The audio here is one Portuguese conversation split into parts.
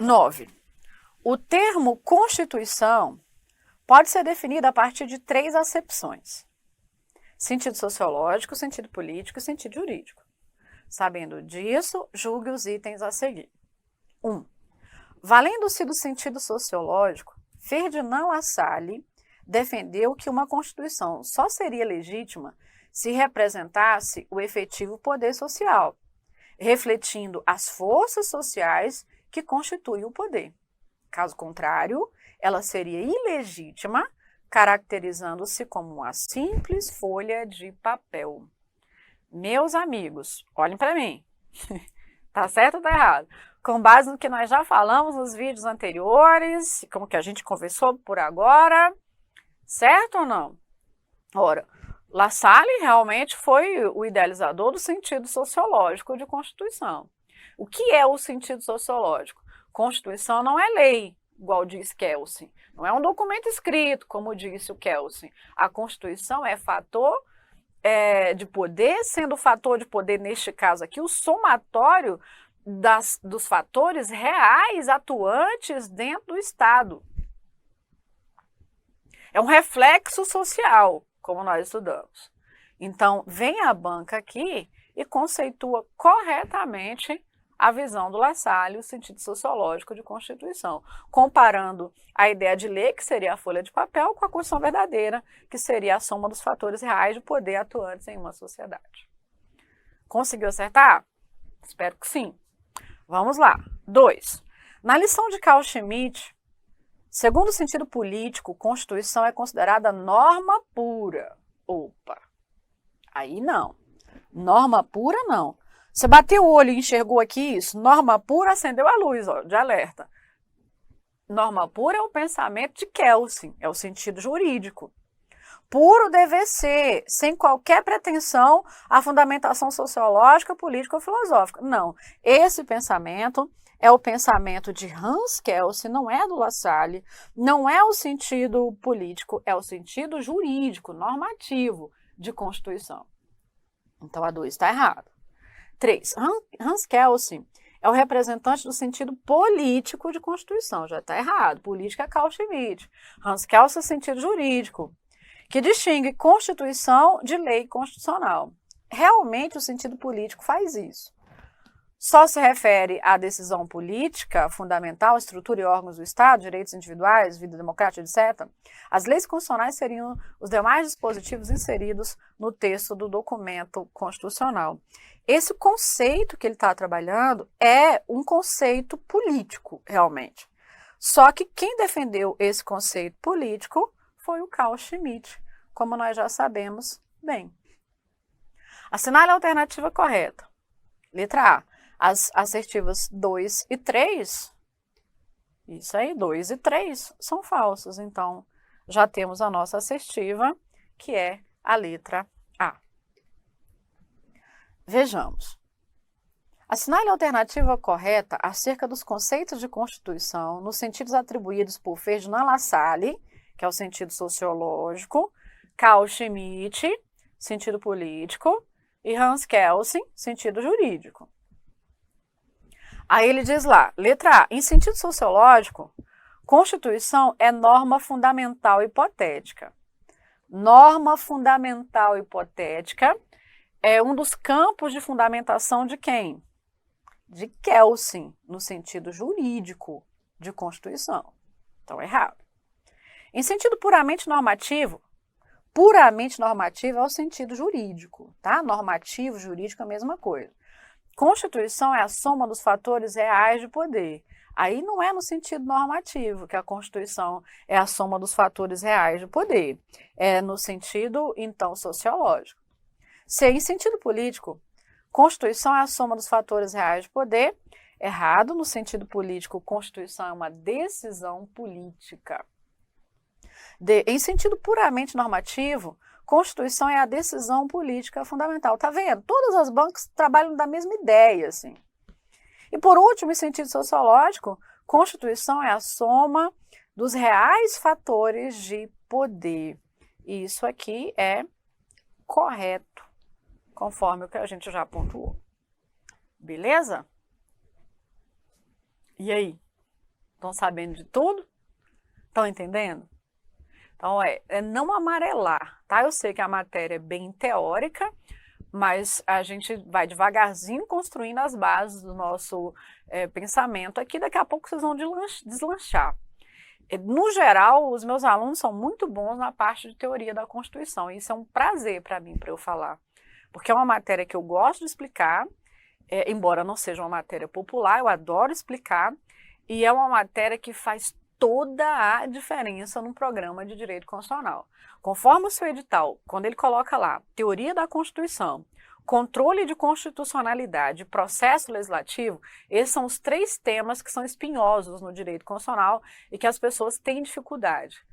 9. O termo Constituição pode ser definido a partir de 3 acepções: sentido sociológico, sentido político e sentido jurídico. Sabendo disso, julgue os itens a seguir. 1. Valendo-se do sentido sociológico, Ferdinand Lassalle defendeu que uma Constituição só seria legítima se representasse o efetivo poder social, refletindo as forças sociais que constituem o poder. Caso contrário, ela seria ilegítima, caracterizando-se como uma simples folha de papel. Meus amigos, olhem para mim. Tá certo ou tá errado? Com base no que nós já falamos nos vídeos anteriores, como que a gente conversou por agora, certo ou não? Ora, Lassalle realmente foi o idealizador do sentido sociológico de Constituição. O que é o sentido sociológico? Constituição não é lei, igual diz Kelsen. Não é um documento escrito, como disse o Kelsen. A Constituição é fator de poder, sendo o fator de poder, neste caso aqui, o somatório dos fatores reais atuantes dentro do Estado. É um reflexo social, como nós estudamos. Então, vem a banca aqui e conceitua corretamente a visão do Lassalle, o sentido sociológico de Constituição, comparando a ideia de lei, que seria a folha de papel, com a Constituição verdadeira, que seria a soma dos fatores reais de poder atuantes em uma sociedade. Conseguiu acertar? Espero que sim. Vamos lá. 2. Na lição de Carl Schmitt, segundo o sentido político, Constituição é considerada norma pura. Opa! Aí não. Norma pura não. Você bateu o olho e enxergou aqui isso? Norma pura, acendeu a luz, ó, de alerta. Norma pura é o pensamento de Kelsen, é o sentido jurídico. Puro deve ser, sem qualquer pretensão à fundamentação sociológica, política ou filosófica. Não, esse pensamento é o pensamento de Hans Kelsen, não é do Lassalle, não é o sentido político, é o sentido jurídico, normativo de Constituição. Então a 2 está errada. 3. Hans Kelsen é o representante do sentido político de Constituição. Já está errado. Política é Carl Schmitt. Hans Kelsen é o sentido jurídico, que distingue Constituição de lei constitucional. Realmente o sentido político faz isso. Só se refere à decisão política fundamental, estrutura e órgãos do Estado, direitos individuais, vida democrática, etc. As leis constitucionais seriam os demais dispositivos inseridos no texto do documento constitucional. Esse conceito que ele está trabalhando é um conceito político, realmente. Só que quem defendeu esse conceito político foi o Carl Schmitt, como nós já sabemos bem. Assinale a alternativa correta. Letra A. As assertivas 2 e 3, isso aí, 2 e 3 são falsas. Então, já temos a nossa assertiva, que é a letra A. Vejamos. Assinale a alternativa correta acerca dos conceitos de Constituição nos sentidos atribuídos por Ferdinand Lassalle, que é o sentido sociológico, Carl Schmitt, sentido político, e Hans Kelsen, sentido jurídico. Aí ele diz lá, letra A, em sentido sociológico, Constituição é norma fundamental hipotética. Norma fundamental hipotética é um dos campos de fundamentação de quem? De Kelsen, no sentido jurídico de Constituição. Então, errado. Em sentido puramente normativo é o sentido jurídico, tá? Normativo, jurídico é a mesma coisa. Constituição é a soma dos fatores reais de poder. Aí não é no sentido normativo que a Constituição é a soma dos fatores reais de poder. É no sentido, então, sociológico. Se em sentido político, Constituição é a soma dos fatores reais de poder, errado. No sentido político, Constituição é uma decisão política. Em sentido puramente normativo, Constituição é a decisão política fundamental. Tá vendo? Todas as bancas trabalham da mesma ideia, assim. E por último, em sentido sociológico, Constituição é a soma dos reais fatores de poder. E isso aqui é correto, conforme o que a gente já pontuou. Beleza? E aí? Estão sabendo de tudo? Estão entendendo? Então, é não amarelar, tá? Eu sei que a matéria é bem teórica, mas a gente vai devagarzinho construindo as bases do nosso pensamento aqui. Daqui a pouco vocês vão deslanchar. No geral, os meus alunos são muito bons na parte de teoria da Constituição. E isso é um prazer para mim, para eu falar. Porque é uma matéria que eu gosto de explicar, embora não seja uma matéria popular, eu adoro explicar. E é uma matéria que faz toda a diferença num programa de direito constitucional. Conforme o seu edital, quando ele coloca lá teoria da Constituição, controle de constitucionalidade, processo legislativo, esses são os 3 temas que são espinhosos no direito constitucional e que as pessoas têm dificuldade.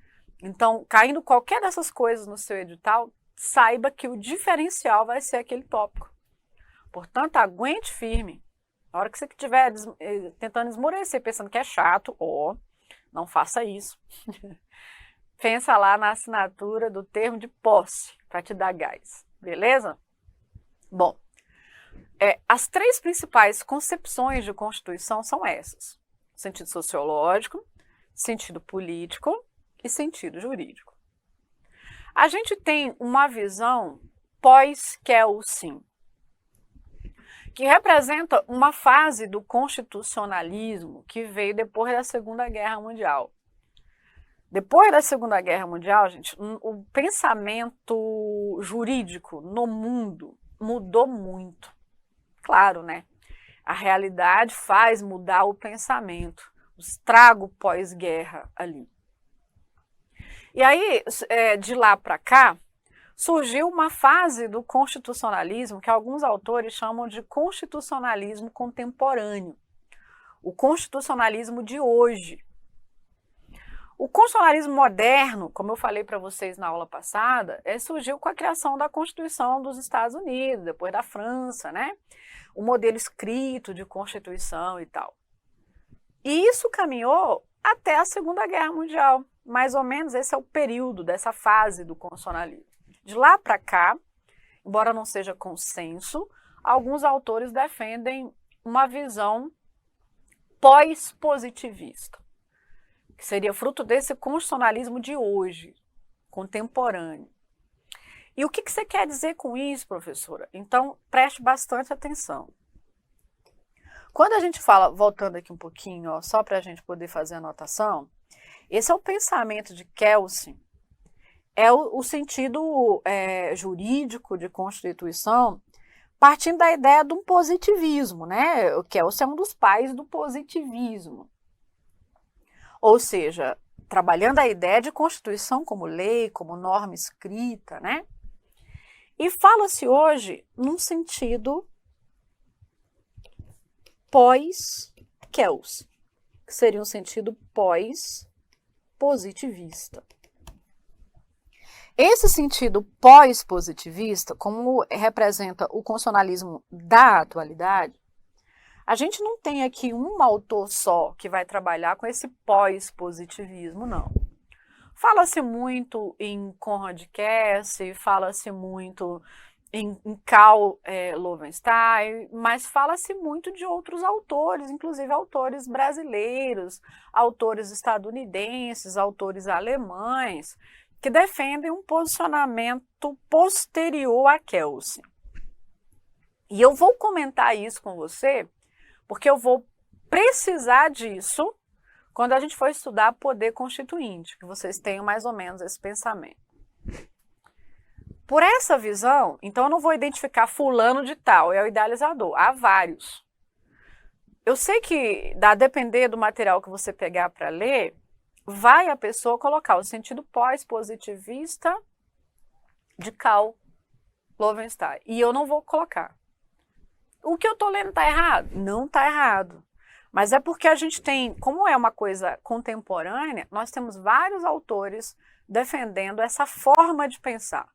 Então, caindo qualquer dessas coisas no seu edital, saiba que o diferencial vai ser aquele tópico. Portanto, aguente firme. Na hora que você estiver tentando esmorecer, pensando que é chato, não faça isso. Pensa lá na assinatura do termo de posse, para te dar gás, beleza? Bom, as 3 principais concepções de Constituição são essas: sentido sociológico, sentido político e sentido jurídico. A gente tem uma visão pós-Kelsen, que representa uma fase do constitucionalismo que veio depois da Segunda Guerra Mundial. Depois da Segunda Guerra Mundial, gente, o pensamento jurídico no mundo mudou muito. Claro, né? A realidade faz mudar o pensamento, o estrago pós-guerra ali. E aí, de lá para cá, surgiu uma fase do constitucionalismo que alguns autores chamam de constitucionalismo contemporâneo. O constitucionalismo de hoje. O constitucionalismo moderno, como eu falei para vocês na aula passada, surgiu com a criação da Constituição dos Estados Unidos, depois da França, né? O modelo escrito de Constituição e tal. E isso caminhou até a Segunda Guerra Mundial. Mais ou menos esse é o período dessa fase do constitucionalismo. De lá para cá, embora não seja consenso, alguns autores defendem uma visão pós-positivista, que seria fruto desse constitucionalismo de hoje, contemporâneo. E o que você quer dizer com isso, professora? Então, preste bastante atenção. Quando a gente fala, voltando aqui um pouquinho, só para a gente poder fazer a anotação, esse é o pensamento de Kelsen, é o sentido jurídico de Constituição, partindo da ideia de um positivismo, né? O Kelsen é um dos pais do positivismo. Ou seja, trabalhando a ideia de Constituição como lei, como norma escrita, né? E fala-se hoje num sentido pós-Kelsen, que seria um sentido pós-positivista. Esse sentido pós-positivista, como representa o constitucionalismo da atualidade, a gente não tem aqui um autor só que vai trabalhar com esse pós-positivismo, não. Fala-se muito em Conrad Kessler, fala-se muito em Karl Loewenstein, mas fala-se muito de outros autores, inclusive autores brasileiros, autores estadunidenses, autores alemães, que defendem um posicionamento posterior a Kelsen. E eu vou comentar isso com você, porque eu vou precisar disso quando a gente for estudar poder constituinte, que vocês tenham mais ou menos esse pensamento. Por essa visão, então eu não vou identificar fulano de tal, é o idealizador, há vários. Eu sei que, a depender do material que você pegar para ler, vai a pessoa colocar o sentido pós-positivista de Karl Loewenstein. E eu não vou colocar. O que eu estou lendo está errado? Não está errado. Mas é porque a gente tem, como é uma coisa contemporânea, nós temos vários autores defendendo essa forma de pensar.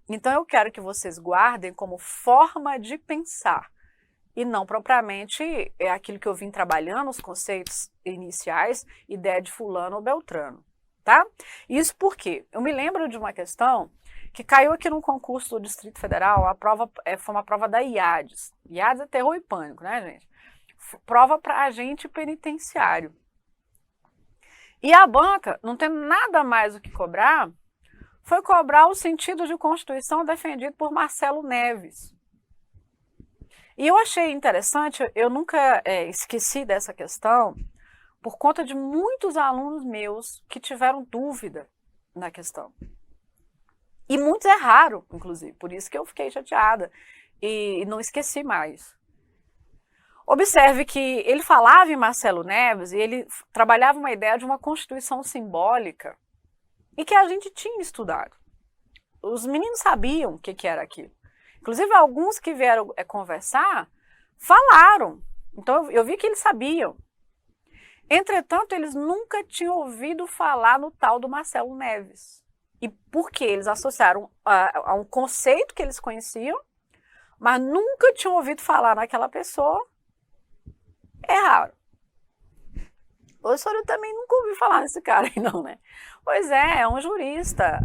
Então eu quero que vocês guardem como forma de pensar. E não propriamente aquilo que eu vim trabalhando, os conceitos iniciais, ideia de fulano ou beltrano, tá? Isso porque eu me lembro de uma questão que caiu aqui num concurso do Distrito Federal, a prova foi uma prova da IADES. IADES é terror e pânico, né, gente? Prova para agente penitenciário. E a banca, não tem nada mais o que cobrar, foi cobrar o sentido de Constituição defendido por Marcelo Neves. E eu achei interessante, eu nunca esqueci dessa questão, por conta de muitos alunos meus que tiveram dúvida na questão. E muitos erraram, inclusive, por isso que eu fiquei chateada e não esqueci mais. Observe que ele falava em Marcelo Neves e ele trabalhava uma ideia de uma constituição simbólica e que a gente tinha estudado. Os meninos sabiam o que era aquilo. Inclusive, alguns que vieram conversar falaram. Então, eu vi que eles sabiam. Entretanto, eles nunca tinham ouvido falar no tal do Marcelo Neves. E porque eles associaram a um conceito que eles conheciam, mas nunca tinham ouvido falar naquela pessoa, erraram. O senhor também nunca ouviu falar nesse cara aí, não, né? Pois é um jurista,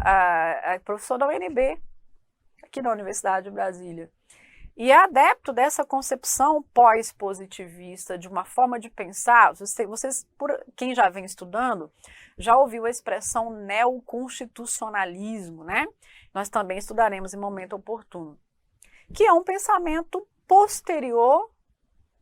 professor da UNB, aqui da Universidade de Brasília. E é adepto dessa concepção pós-positivista, de uma forma de pensar. Vocês, quem já vem estudando, já ouviu a expressão neoconstitucionalismo, né? Nós também estudaremos em momento oportuno. Que é um pensamento posterior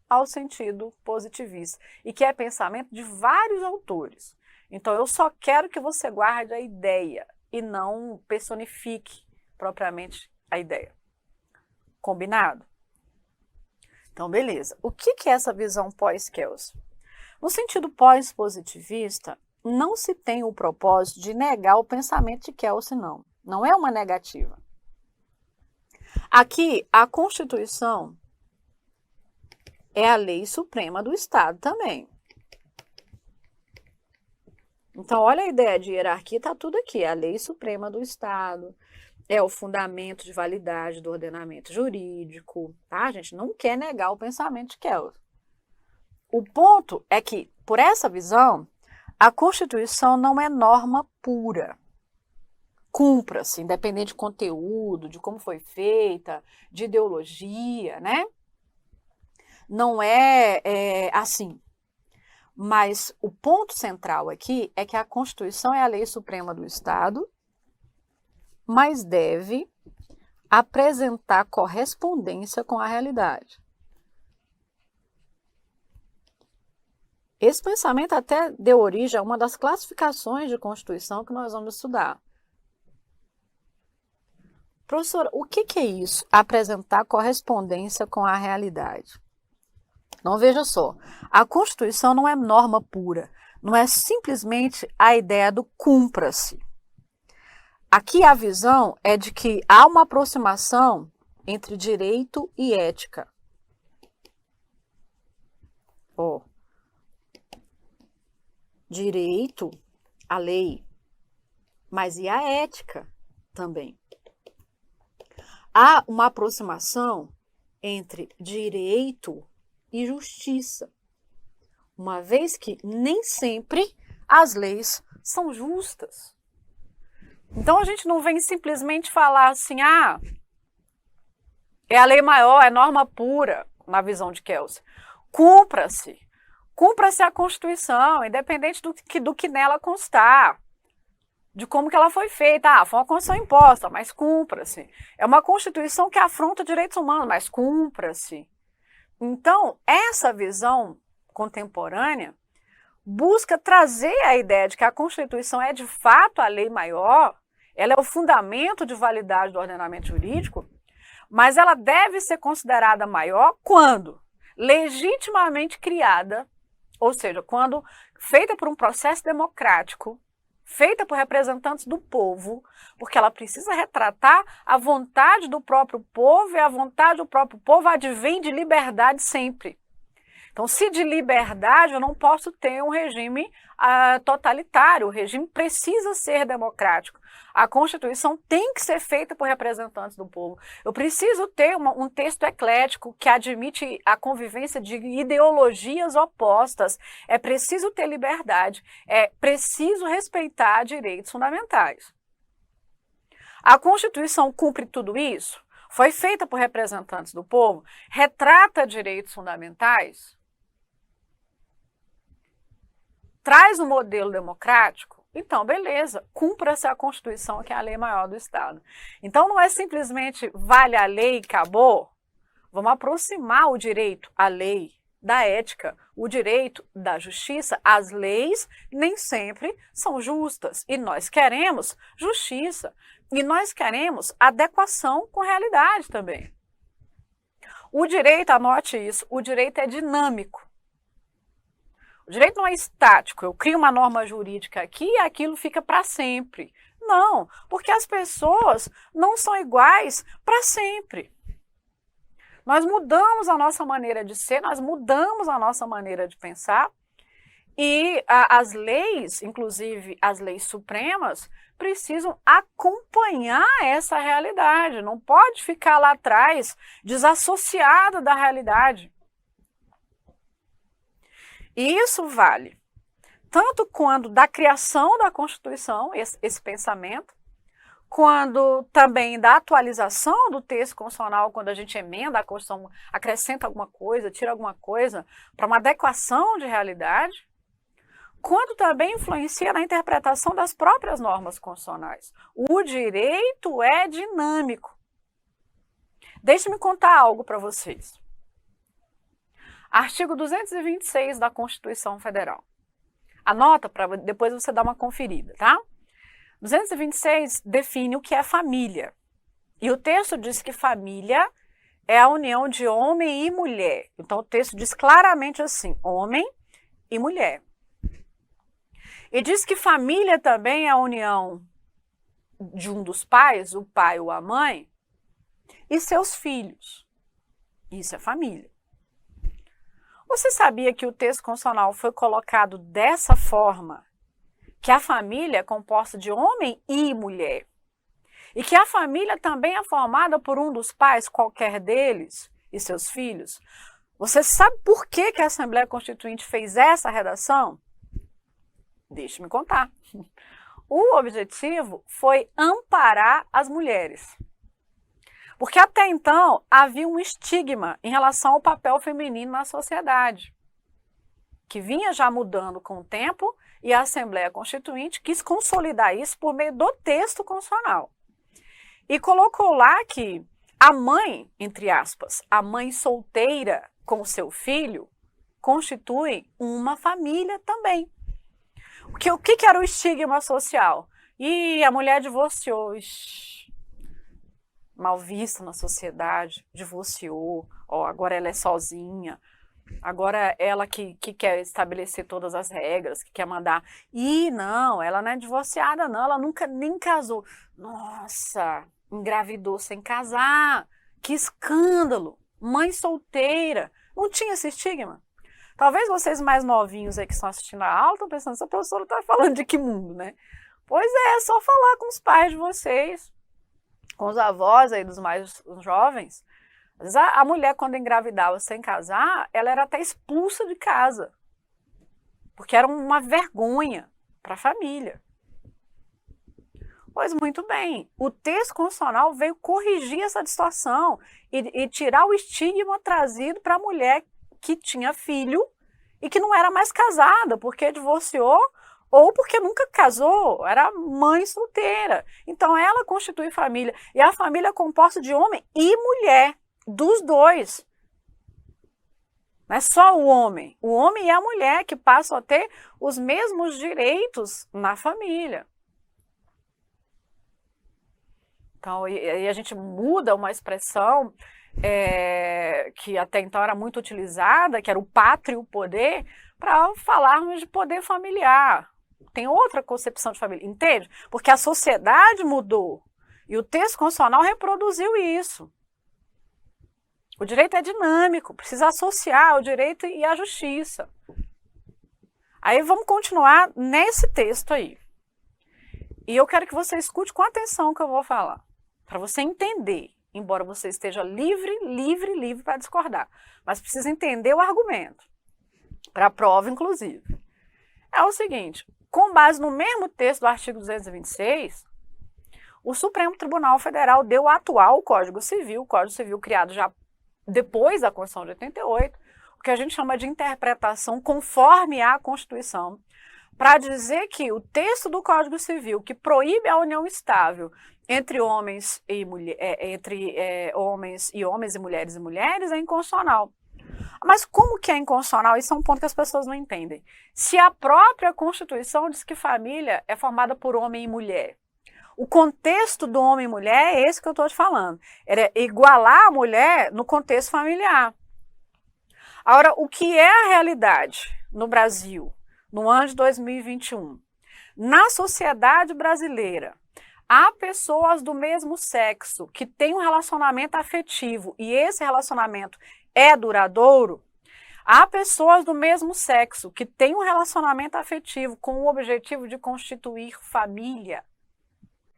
ao sentido positivista, e que é pensamento de vários autores. Então, eu só quero que você guarde a ideia e não personifique propriamente a ideia. Combinado? Então, beleza. O que é essa visão pós-Kelsen? No sentido pós-positivista, não se tem o propósito de negar o pensamento de Kelsen, não. Não é uma negativa. Aqui, a Constituição é a lei suprema do Estado também. Então, olha a ideia de hierarquia, está tudo aqui. É a lei suprema do Estado, é o fundamento de validade do ordenamento jurídico, tá? A gente não quer negar o pensamento de Kelsen. O ponto é que, por essa visão, a Constituição não é norma pura. Cumpra-se, independente de conteúdo, de como foi feita, de ideologia, né? Não é assim. Mas o ponto central aqui é que a Constituição é a lei suprema do Estado, mas deve apresentar correspondência com a realidade. Esse pensamento até deu origem a uma das classificações de Constituição que nós vamos estudar. Professora, o que é isso? Apresentar correspondência com a realidade. Então, veja só, a Constituição não é norma pura, não é simplesmente a ideia do cumpra-se. Aqui a visão é de que há uma aproximação entre direito e ética. Direito, a lei, mas e a ética também. Há uma aproximação entre direito e justiça, uma vez que nem sempre as leis são justas. Então, a gente não vem simplesmente falar assim, é a lei maior, é norma pura, na visão de Kelsen. Cumpra-se a Constituição, independente do que nela constar, de como que ela foi feita. Foi uma Constituição imposta, mas cumpra-se. É uma Constituição que afronta direitos humanos, mas cumpra-se. Então, essa visão contemporânea busca trazer a ideia de que a Constituição é de fato a lei maior, ela é o fundamento de validade do ordenamento jurídico, mas ela deve ser considerada maior quando legitimamente criada, ou seja, quando feita por um processo democrático, feita por representantes do povo, porque ela precisa retratar a vontade do próprio povo, e a vontade do próprio povo advém de liberdade sempre. Então, se de liberdade, eu não posso ter um regime totalitário, o regime precisa ser democrático. A Constituição tem que ser feita por representantes do povo. Eu preciso ter um texto eclético que admite a convivência de ideologias opostas. É preciso ter liberdade, é preciso respeitar direitos fundamentais. A Constituição cumpre tudo isso? Foi feita por representantes do povo? Retrata direitos fundamentais? traz um modelo democrático, então beleza, cumpra-se a Constituição, que é a lei maior do Estado. Então não é simplesmente vale a lei e acabou, vamos aproximar o direito à lei da ética, o direito da justiça. As leis nem sempre são justas e nós queremos justiça e nós queremos adequação com a realidade também. O direito, anote isso, o direito é dinâmico. O direito não é estático, eu crio uma norma jurídica aqui e aquilo fica para sempre. Não, porque as pessoas não são iguais para sempre. Nós mudamos a nossa maneira de ser, nós mudamos a nossa maneira de pensar e as leis, inclusive as leis supremas, precisam acompanhar essa realidade, não pode ficar lá atrás desassociada da realidade. E isso vale tanto quando da criação da Constituição, esse pensamento, quando também da atualização do texto constitucional, quando a gente emenda a Constituição, acrescenta alguma coisa, tira alguma coisa, para uma adequação de realidade, quando também influencia na interpretação das próprias normas constitucionais. O direito é dinâmico. Deixe-me contar algo para vocês. Artigo 226 da Constituição Federal. Anota para depois você dar uma conferida, tá? 226 define o que é família. E o texto diz que família é a união de homem e mulher. Então o texto diz claramente assim, homem e mulher. E diz que família também é a união de um dos pais, o pai ou a mãe, e seus filhos. Isso é família. Você sabia que o texto constitucional foi colocado dessa forma, que a família é composta de homem e mulher, e que a família também é formada por um dos pais, qualquer deles, e seus filhos? Você sabe por que a Assembleia Constituinte fez essa redação? Deixe-me contar. O objetivo foi amparar as mulheres. Porque até então havia um estigma em relação ao papel feminino na sociedade, que vinha já mudando com o tempo, e a Assembleia Constituinte quis consolidar isso por meio do texto constitucional. E colocou lá que a mãe, entre aspas, a mãe solteira com o seu filho, constitui uma família também. O que era o estigma social? E a mulher divorciou, mal vista na sociedade, divorciou, agora ela é sozinha, agora ela que quer estabelecer todas as regras, que quer mandar. E não, ela não é divorciada não, ela nunca nem casou. Nossa, engravidou sem casar, que escândalo, mãe solteira. Não tinha esse estigma? Talvez vocês mais novinhos aí que estão assistindo a aula estão pensando, essa professora está falando de que mundo, né? Pois é só falar com os pais de vocês, com os avós aí dos mais jovens. Às vezes a mulher, quando engravidava sem casar, ela era até expulsa de casa, porque era uma vergonha para a família. Pois muito bem, o texto constitucional veio corrigir essa distorção e tirar o estigma trazido para a mulher que tinha filho e que não era mais casada, porque divorciou ou porque nunca casou, era mãe solteira. Então ela constitui família, e a família é composta de homem e mulher, dos dois. Não é só o homem e a mulher que passam a ter os mesmos direitos na família. Então, e a gente muda uma expressão que até então era muito utilizada, que era o pátrio poder, para falarmos de poder familiar. Tem outra concepção de família, entende? Porque a sociedade mudou e o texto constitucional reproduziu isso. O direito é dinâmico, precisa associar o direito e a justiça. Aí vamos continuar nesse texto aí. E eu quero que você escute com atenção o que eu vou falar, para você entender, embora você esteja livre para discordar, mas precisa entender o argumento, para a prova inclusive. É o seguinte, com base no mesmo texto do artigo 226, o Supremo Tribunal Federal deu o atual Código Civil criado já depois da Constituição de 88, o que a gente chama de interpretação conforme à Constituição, para dizer que o texto do Código Civil que proíbe a união estável entre homens e homens e mulheres é inconstitucional. Mas como que é inconstitucional? Isso é um ponto que as pessoas não entendem. Se a própria Constituição diz que família é formada por homem e mulher, o contexto do homem e mulher é esse que eu estou te falando. Era igualar a mulher no contexto familiar. Agora, o que é a realidade no Brasil, no ano de 2021? Na sociedade brasileira, há pessoas do mesmo sexo que têm um relacionamento afetivo e esse relacionamento é duradouro. Há pessoas do mesmo sexo que têm um relacionamento afetivo com o objetivo de constituir família.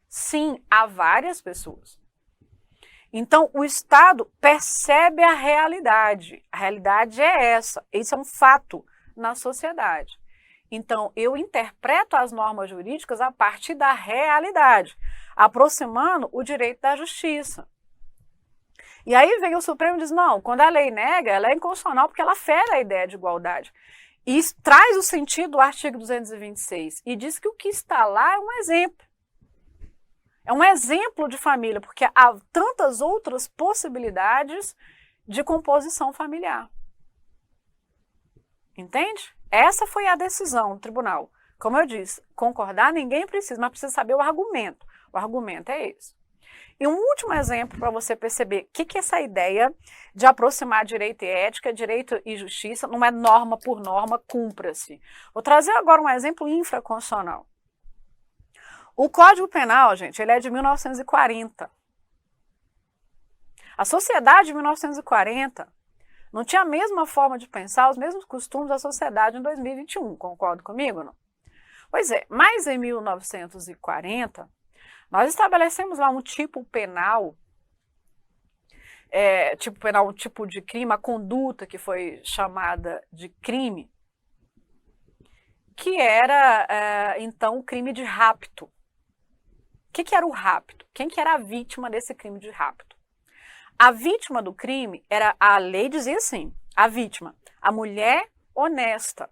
Sim, há várias pessoas. Então, o Estado percebe a realidade. A realidade é essa. Esse é um fato na sociedade. Então, eu interpreto as normas jurídicas a partir da realidade, aproximando o direito da justiça. E aí vem o Supremo e diz, não, quando a lei nega, ela é inconstitucional porque ela fere a ideia de igualdade. E traz o sentido do artigo 226 e diz que o que está lá é um exemplo. É um exemplo de família, porque há tantas outras possibilidades de composição familiar. Entende? Essa foi a decisão do tribunal. Como eu disse, concordar ninguém precisa, mas precisa saber o argumento. O argumento é esse. E um último exemplo para você perceber o que é essa ideia de aproximar direito e ética, direito e justiça, não é norma por norma, cumpra-se. Vou trazer agora um exemplo infraconstitucional. O Código Penal, gente, ele é de 1940. A sociedade de 1940 não tinha a mesma forma de pensar, os mesmos costumes da sociedade em 2021, concorda comigo, não? Pois é, mas em 1940, nós estabelecemos lá um tipo penal, um tipo de crime, a conduta que foi chamada de crime, que era, então, o crime de rapto. O que era o rapto? Quem que era a vítima desse crime de rapto? A vítima do crime era, a lei dizia assim, a vítima, a mulher honesta.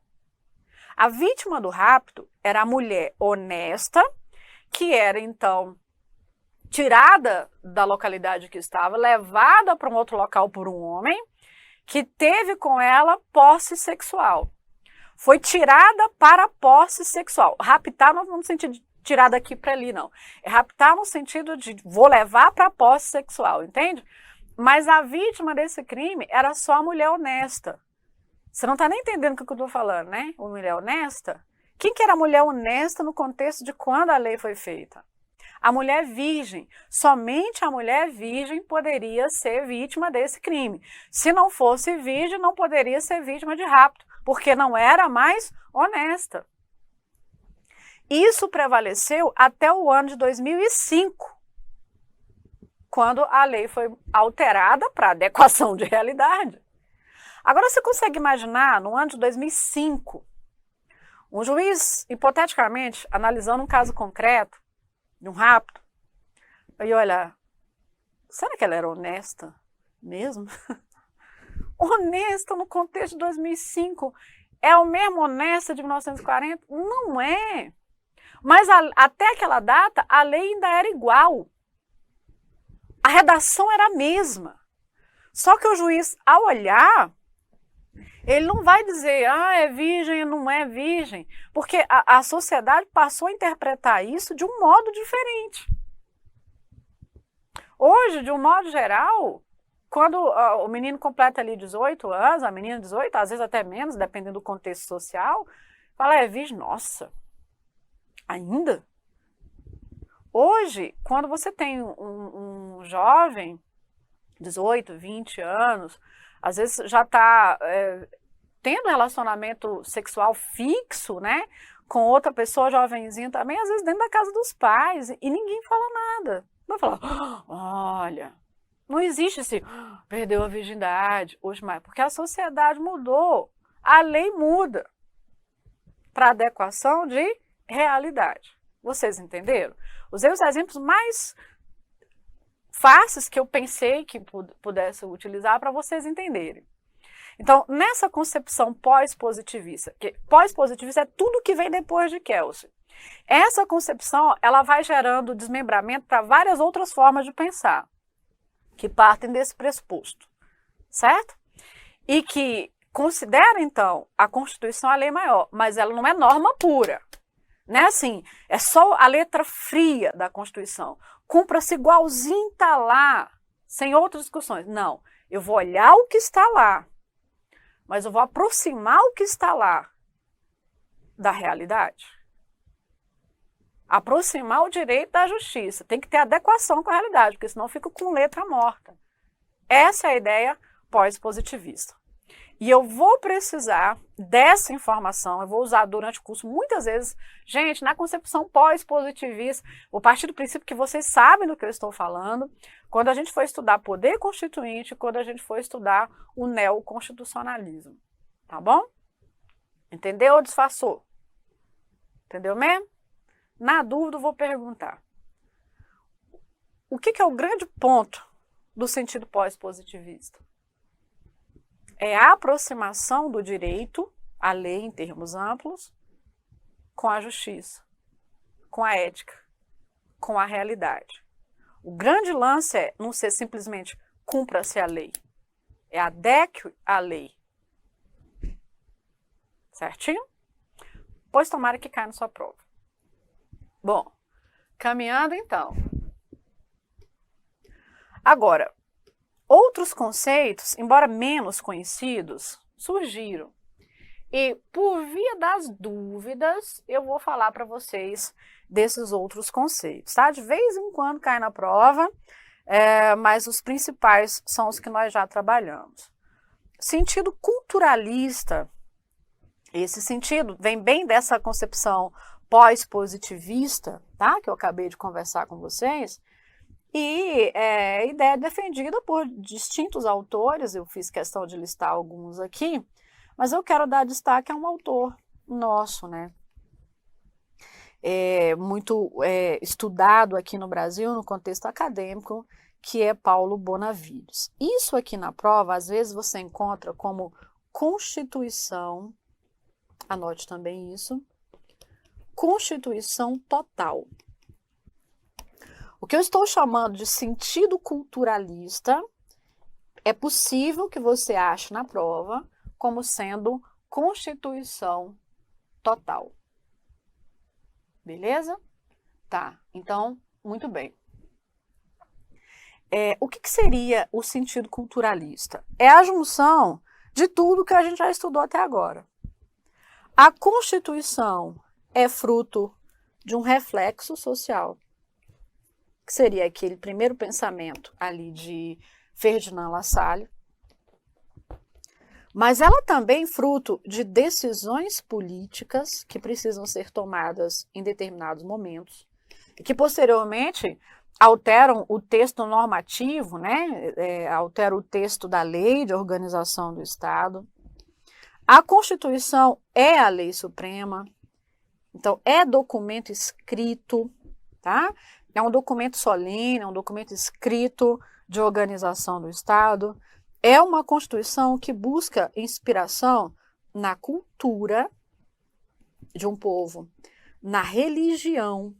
A vítima do rapto era a mulher honesta, que era então tirada da localidade que estava, levada para um outro local por um homem, que teve com ela posse sexual. Foi tirada para posse sexual. Raptar não no sentido de tirar daqui para ali, não. É raptar no sentido de vou levar para posse sexual, entende? Mas a vítima desse crime era só a mulher honesta. Você não está nem entendendo o que eu estou falando, né? A mulher honesta? Quem que era a mulher honesta no contexto de quando a lei foi feita? A mulher virgem. Somente a mulher virgem poderia ser vítima desse crime. Se não fosse virgem, não poderia ser vítima de rapto, porque não era mais honesta. Isso prevaleceu até o ano de 2005, quando a lei foi alterada para adequação de realidade. Agora você consegue imaginar, no ano de 2005, um juiz, hipoteticamente, analisando um caso concreto, de um rapto, e olha, será que ela era honesta mesmo? Honesta no contexto de 2005, é o mesmo honesta de 1940? Não é. Mas até aquela data, a lei ainda era igual. A redação era a mesma. Só que o juiz, ao olhar, ele não vai dizer, é virgem ou não é virgem, porque a sociedade passou a interpretar isso de um modo diferente. Hoje, de um modo geral, quando o menino completa ali 18 anos, a menina 18, às vezes até menos, dependendo do contexto social, fala, é virgem, nossa, ainda? Hoje, quando você tem um jovem, 18, 20 anos, às vezes já está tendo relacionamento sexual fixo, né, com outra pessoa jovenzinha também, às vezes dentro da casa dos pais, e ninguém fala nada. Vai falar, olha, não existe esse, perdeu a virgindade, hoje mais, porque a sociedade mudou, a lei muda para adequação de realidade. Vocês entenderam? Usei os exemplos mais fáceis que eu pensei que pudesse utilizar para vocês entenderem. Então, nessa concepção pós-positivista, que pós-positivista é tudo que vem depois de Kelsey, essa concepção ela vai gerando desmembramento para várias outras formas de pensar, que partem desse pressuposto, certo? E que considera, então, a Constituição a lei maior, mas ela não é norma pura. Não é assim, é só a letra fria da Constituição. Cumpra-se igualzinho está lá, sem outras discussões. Não, eu vou olhar o que está lá, mas eu vou aproximar o que está lá da realidade. Aproximar o direito da justiça. Tem que ter adequação com a realidade, porque senão eu fico com letra morta. Essa é a ideia pós-positivista. E eu vou precisar dessa informação, eu vou usar durante o curso muitas vezes. Gente, na concepção pós-positivista, vou partir do princípio que vocês sabem do que eu estou falando, quando a gente for estudar poder constituinte, quando a gente for estudar o neoconstitucionalismo. Tá bom? Entendeu ou disfarçou? Entendeu mesmo? Na dúvida, eu vou perguntar. O que é o grande ponto do sentido pós-positivista? É a aproximação do direito, a lei em termos amplos, com a justiça, com a ética, com a realidade. O grande lance é não ser simplesmente cumpra-se a lei, é adeque a lei. Certinho? Pois tomara que caia na sua prova. Bom, caminhando então. Agora, outros conceitos, embora menos conhecidos, surgiram. E por via das dúvidas, eu vou falar para vocês desses outros conceitos, tá? De vez em quando cai na prova, mas os principais são os que nós já trabalhamos. Sentido culturalista, esse sentido vem bem dessa concepção pós-positivista, tá? Que eu acabei de conversar com vocês. E a ideia é defendida por distintos autores, eu fiz questão de listar alguns aqui, mas eu quero dar destaque a um autor nosso, né? Muito estudado aqui no Brasil, no contexto acadêmico, que é Paulo Bonavides. Isso aqui na prova, às vezes você encontra como Constituição, anote também isso, Constituição total. O que eu estou chamando de sentido culturalista é possível que você ache na prova como sendo Constituição total. Beleza? Tá, então, muito bem. O que seria o sentido culturalista? É a junção de tudo que a gente já estudou até agora. A Constituição é fruto de um reflexo social, que seria aquele primeiro pensamento ali de Ferdinand Lassalle, mas ela também é fruto de decisões políticas que precisam ser tomadas em determinados momentos, e que posteriormente alteram o texto normativo, né? Alteram o texto da lei de organização do Estado. A Constituição é a lei suprema, então é documento escrito, tá? É um documento solene, é um documento escrito de organização do Estado. É uma Constituição que busca inspiração na cultura de um povo, na religião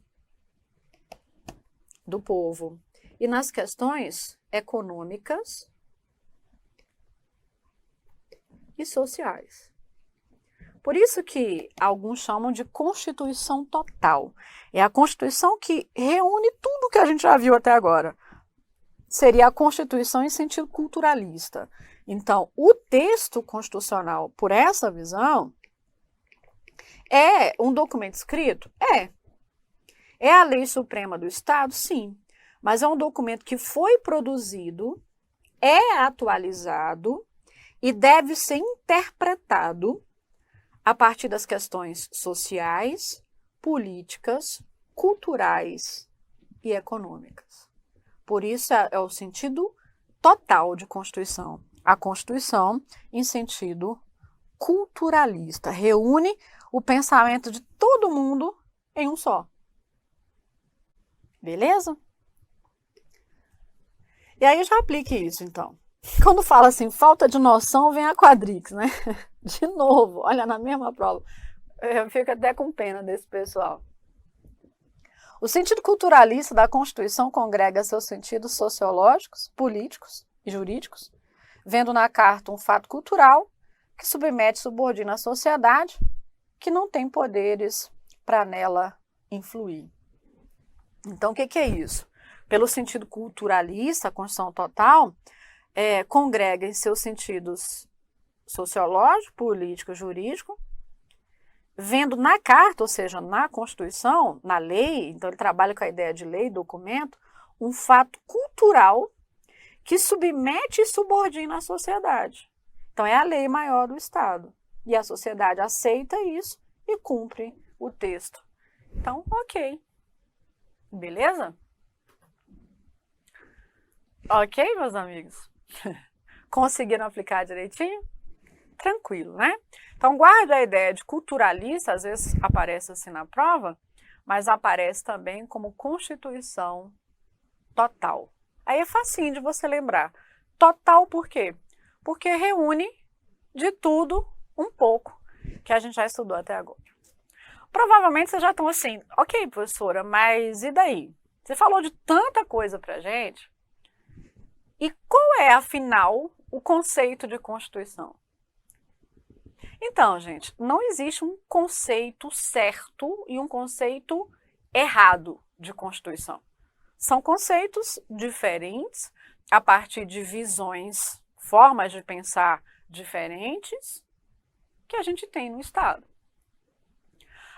do povo e nas questões econômicas e sociais. Por isso que alguns chamam de Constituição total. É a Constituição que reúne tudo que a gente já viu até agora. Seria a Constituição em sentido culturalista. Então, o texto constitucional, por essa visão, é um documento escrito? É. É a lei suprema do Estado? Sim. Mas é um documento que foi produzido, é atualizado e deve ser interpretado a partir das questões sociais, políticas, culturais e econômicas. Por isso é o sentido total de Constituição. A Constituição em sentido culturalista. Reúne o pensamento de todo mundo em um só. Beleza? E aí já aplique isso, então. Quando fala assim, falta de noção, vem a quadrix, né? De novo, olha, na mesma prova. Eu fico até com pena desse pessoal. O sentido culturalista da Constituição congrega seus sentidos sociológicos, políticos e jurídicos, vendo na carta um fato cultural que submete e subordina a sociedade que não tem poderes para nela influir. Então, o que é isso? Pelo sentido culturalista, a Constituição total congrega em seus sentidos sociológico, político, jurídico, vendo na carta, ou seja, na Constituição, na lei, então ele trabalha com a ideia de lei, documento, um fato cultural que submete e subordina a sociedade. Então é a lei maior do Estado. E a sociedade aceita isso e cumpre o texto. Então, ok. Beleza? Ok, meus amigos? Conseguiram aplicar direitinho? Tranquilo, né? Então, guarde a ideia de culturalista, às vezes aparece assim na prova, mas aparece também como Constituição total. Aí é facinho de você lembrar. Total por quê? Porque reúne de tudo um pouco que a gente já estudou até agora. Provavelmente vocês já estão assim, ok, professora, mas e daí? Você falou de tanta coisa pra gente. E qual é, afinal, o conceito de Constituição? Então, gente, não existe um conceito certo e um conceito errado de Constituição. São conceitos diferentes, a partir de visões, formas de pensar diferentes que a gente tem no Estado.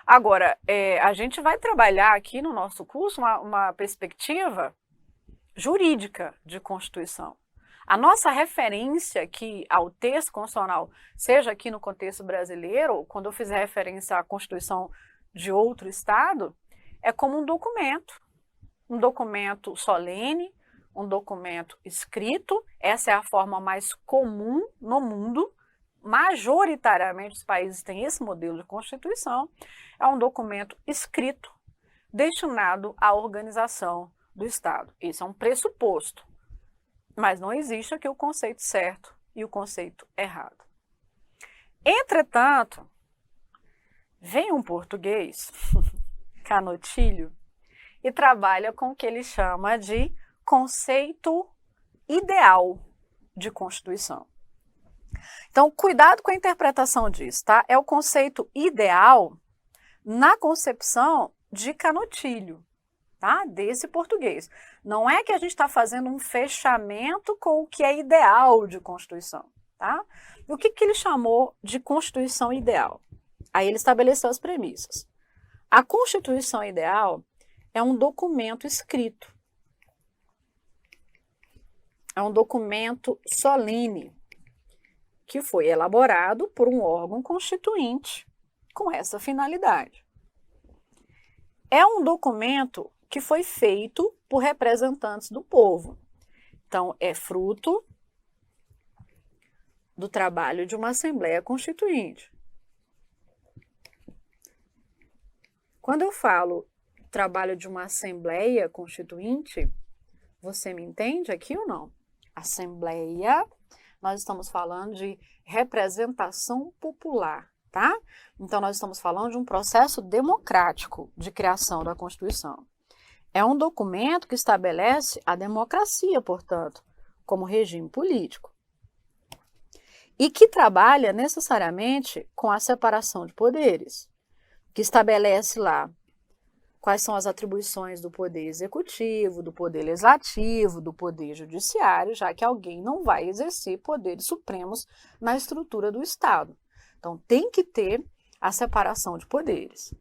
Agora, a gente vai trabalhar aqui no nosso curso uma perspectiva jurídica de Constituição. A nossa referência aqui ao texto constitucional, seja aqui no contexto brasileiro, ou quando eu fizer referência à Constituição de outro Estado, é como um documento solene, um documento escrito. Essa é a forma mais comum no mundo. Majoritariamente os países têm esse modelo de Constituição. É um documento escrito destinado à organização do Estado. Esse é um pressuposto. Mas não existe aqui o conceito certo e o conceito errado. Entretanto, vem um português, Canotilho, e trabalha com o que ele chama de conceito ideal de Constituição. Então, cuidado com a interpretação disso, tá? É o conceito ideal na concepção de Canotilho. Tá? Desse português. Não é que a gente está fazendo um fechamento com o que é ideal de Constituição. Tá? E o que ele chamou de Constituição ideal? Aí ele estabeleceu as premissas. A Constituição ideal é um documento escrito. É um documento solene que foi elaborado por um órgão constituinte com essa finalidade. É um documento que foi feito por representantes do povo. Então, é fruto do trabalho de uma Assembleia Constituinte. Quando eu falo trabalho de uma Assembleia Constituinte, você me entende aqui ou não? Assembleia, nós estamos falando de representação popular, tá? Então, nós estamos falando de um processo democrático de criação da Constituição. É um documento que estabelece a democracia, portanto, como regime político. E que trabalha necessariamente com a separação de poderes, que estabelece lá quais são as atribuições do poder executivo, do poder legislativo, do poder judiciário, já que alguém não vai exercer poderes supremos na estrutura do Estado. Então, tem que ter a separação de poderes.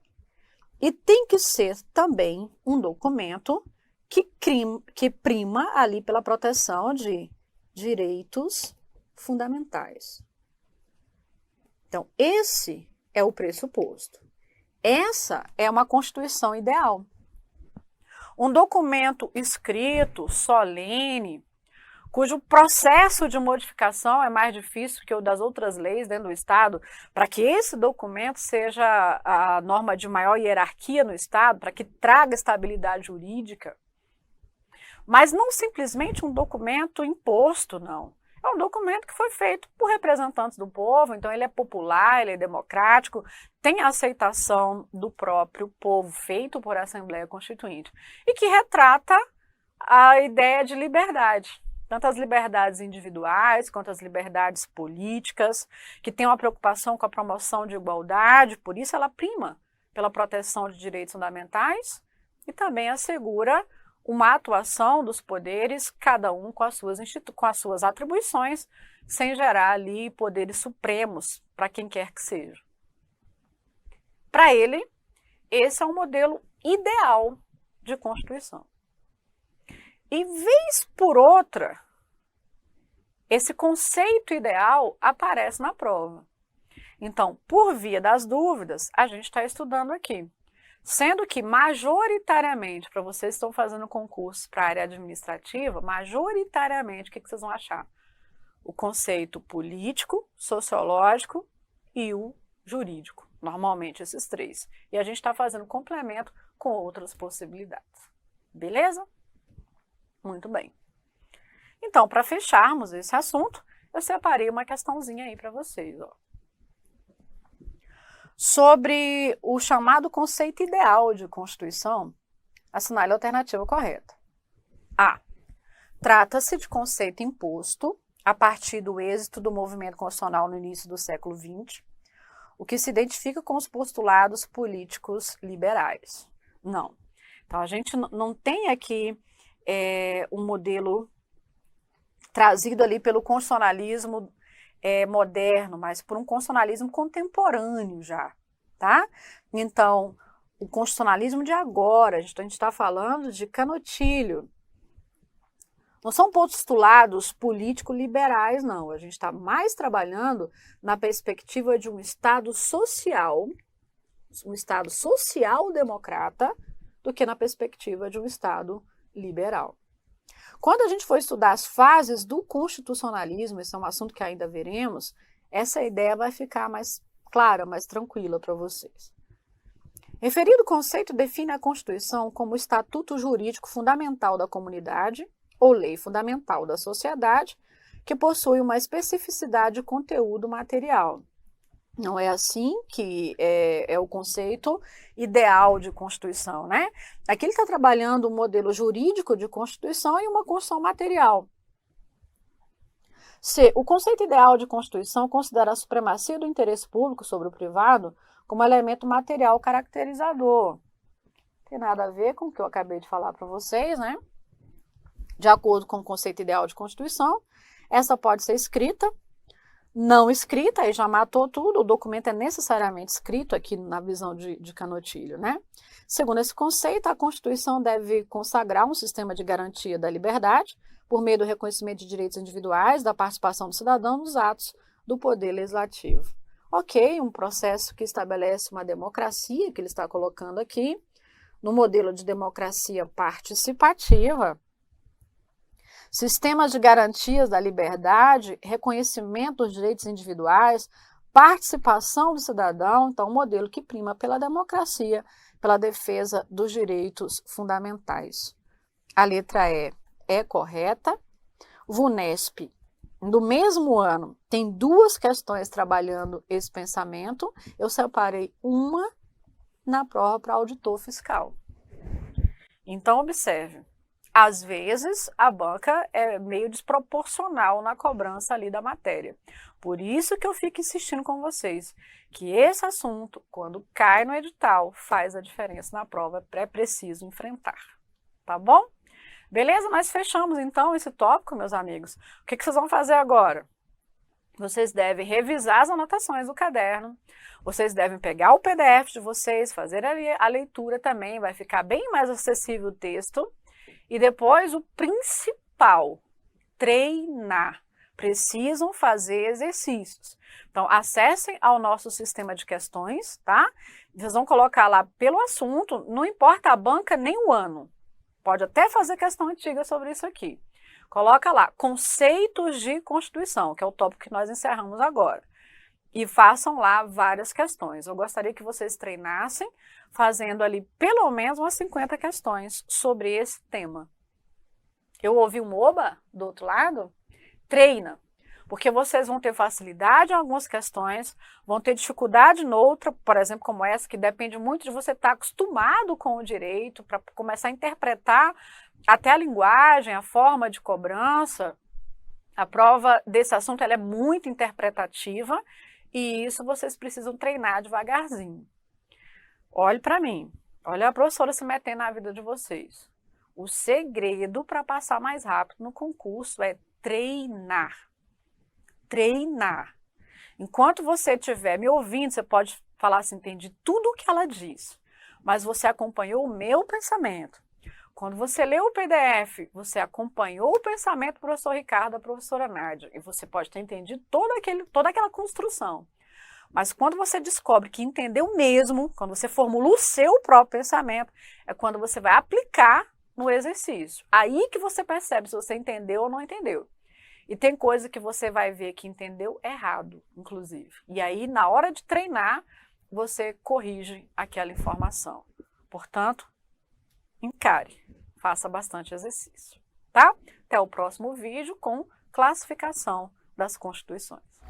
E tem que ser também um documento que prima ali pela proteção de direitos fundamentais. Então, esse é o pressuposto. Essa é uma Constituição ideal. Um documento escrito, solene, cujo processo de modificação é mais difícil que o das outras leis dentro do Estado, para que esse documento seja a norma de maior hierarquia no Estado, para que traga estabilidade jurídica. Mas não simplesmente um documento imposto, não. É um documento que foi feito por representantes do povo, então ele é popular, ele é democrático, tem a aceitação do próprio povo, feito por Assembleia Constituinte, e que retrata a ideia de liberdade, tanto as liberdades individuais quanto as liberdades políticas, que tem uma preocupação com a promoção de igualdade, por isso ela prima pela proteção de direitos fundamentais e também assegura uma atuação dos poderes, cada um com as suas atribuições, sem gerar ali poderes supremos para quem quer que seja. Para ele, esse é o modelo ideal de Constituição. E vez por outra, esse conceito ideal aparece na prova. Então, por via das dúvidas, a gente está estudando aqui. Sendo que, majoritariamente, para vocês que estão fazendo concurso para a área administrativa, majoritariamente, o que vocês vão achar? O conceito político, sociológico e o jurídico. Normalmente, esses três. E a gente está fazendo complemento com outras possibilidades. Beleza? Muito bem. Então, para fecharmos esse assunto, eu separei uma questãozinha aí para vocês, ó. Sobre o chamado conceito ideal de Constituição, assinale a alternativa correta. A. Trata-se de conceito imposto a partir do êxito do movimento constitucional no início do século XX, o que se identifica com os postulados políticos liberais. Não. Então, a gente não tem aqui um modelo trazido ali pelo constitucionalismo moderno, mas por um constitucionalismo contemporâneo já, tá? Então, o constitucionalismo de agora, a gente está falando de Canutilho. Não são postulados político-liberais, não. A gente está mais trabalhando na perspectiva de um Estado social-democrata, do que na perspectiva de um Estado liberal. Quando a gente for estudar as fases do constitucionalismo, esse é um assunto que ainda veremos, essa ideia vai ficar mais clara, mais tranquila para vocês. Referido conceito define a Constituição como o estatuto jurídico fundamental da comunidade ou lei fundamental da sociedade, que possui uma especificidade de conteúdo material. Não é assim que é o conceito ideal de Constituição, né? Aqui ele está trabalhando um modelo jurídico de Constituição e uma Constituição material. C. O conceito ideal de Constituição considera a supremacia do interesse público sobre o privado como elemento material caracterizador. Não tem nada a ver com o que eu acabei de falar para vocês, né? De acordo com o conceito ideal de Constituição, essa pode ser escrita, não escrita, aí já matou tudo, o documento é necessariamente escrito aqui na visão de Canutilho, né? Segundo esse conceito, a Constituição deve consagrar um sistema de garantia da liberdade por meio do reconhecimento de direitos individuais, da participação do cidadão nos atos do poder legislativo. Ok, um processo que estabelece uma democracia, que ele está colocando aqui, no modelo de democracia participativa, sistemas de garantias da liberdade, reconhecimento dos direitos individuais, participação do cidadão, então um modelo que prima pela democracia, pela defesa dos direitos fundamentais. A letra E é correta. VUNESP, no mesmo ano, tem duas questões trabalhando esse pensamento. Eu separei uma na prova para auditor fiscal. Então, observe. Às vezes, a banca é meio desproporcional na cobrança ali da matéria. Por isso que eu fico insistindo com vocês, que esse assunto, quando cai no edital, faz a diferença na prova, é preciso enfrentar. Tá bom? Beleza? Nós fechamos então esse tópico, meus amigos. O que vocês vão fazer agora? Vocês devem revisar as anotações do caderno, vocês devem pegar o PDF de vocês, fazer a leitura também, vai ficar bem mais acessível o texto. E depois, o principal, treinar. Precisam fazer exercícios. Então, acessem ao nosso sistema de questões, tá? Vocês vão colocar lá pelo assunto, não importa a banca nem o ano. Pode até fazer questão antiga sobre isso aqui. Coloca lá, conceitos de Constituição, que é o tópico que nós encerramos agora. E façam lá várias questões. Eu gostaria que vocês treinassem fazendo ali pelo menos umas 50 questões sobre esse tema. Eu ouvi um oba do outro lado? Treina. Porque vocês vão ter facilidade em algumas questões, vão ter dificuldade em outra, por exemplo, como essa, que depende muito de você estar acostumado com o direito, para começar a interpretar até a linguagem, a forma de cobrança. A prova desse assunto ela é muito interpretativa e isso vocês precisam treinar devagarzinho. Olhe para mim, olha a professora se metendo na vida de vocês. O segredo para passar mais rápido no concurso é treinar. Treinar. Enquanto você estiver me ouvindo, você pode falar assim, entendi tudo o que ela disse, mas você acompanhou o meu pensamento. Quando você leu o PDF, você acompanhou o pensamento do professor Ricardo, da professora Nádia, e você pode ter entendido toda aquela construção. Mas quando você descobre que entendeu mesmo, quando você formula o seu próprio pensamento, é quando você vai aplicar no exercício. Aí que você percebe se você entendeu ou não entendeu. E tem coisa que você vai ver que entendeu errado, inclusive. E aí, na hora de treinar, você corrige aquela informação. Portanto, encare, faça bastante exercício, tá? Até o próximo vídeo com classificação das constituições.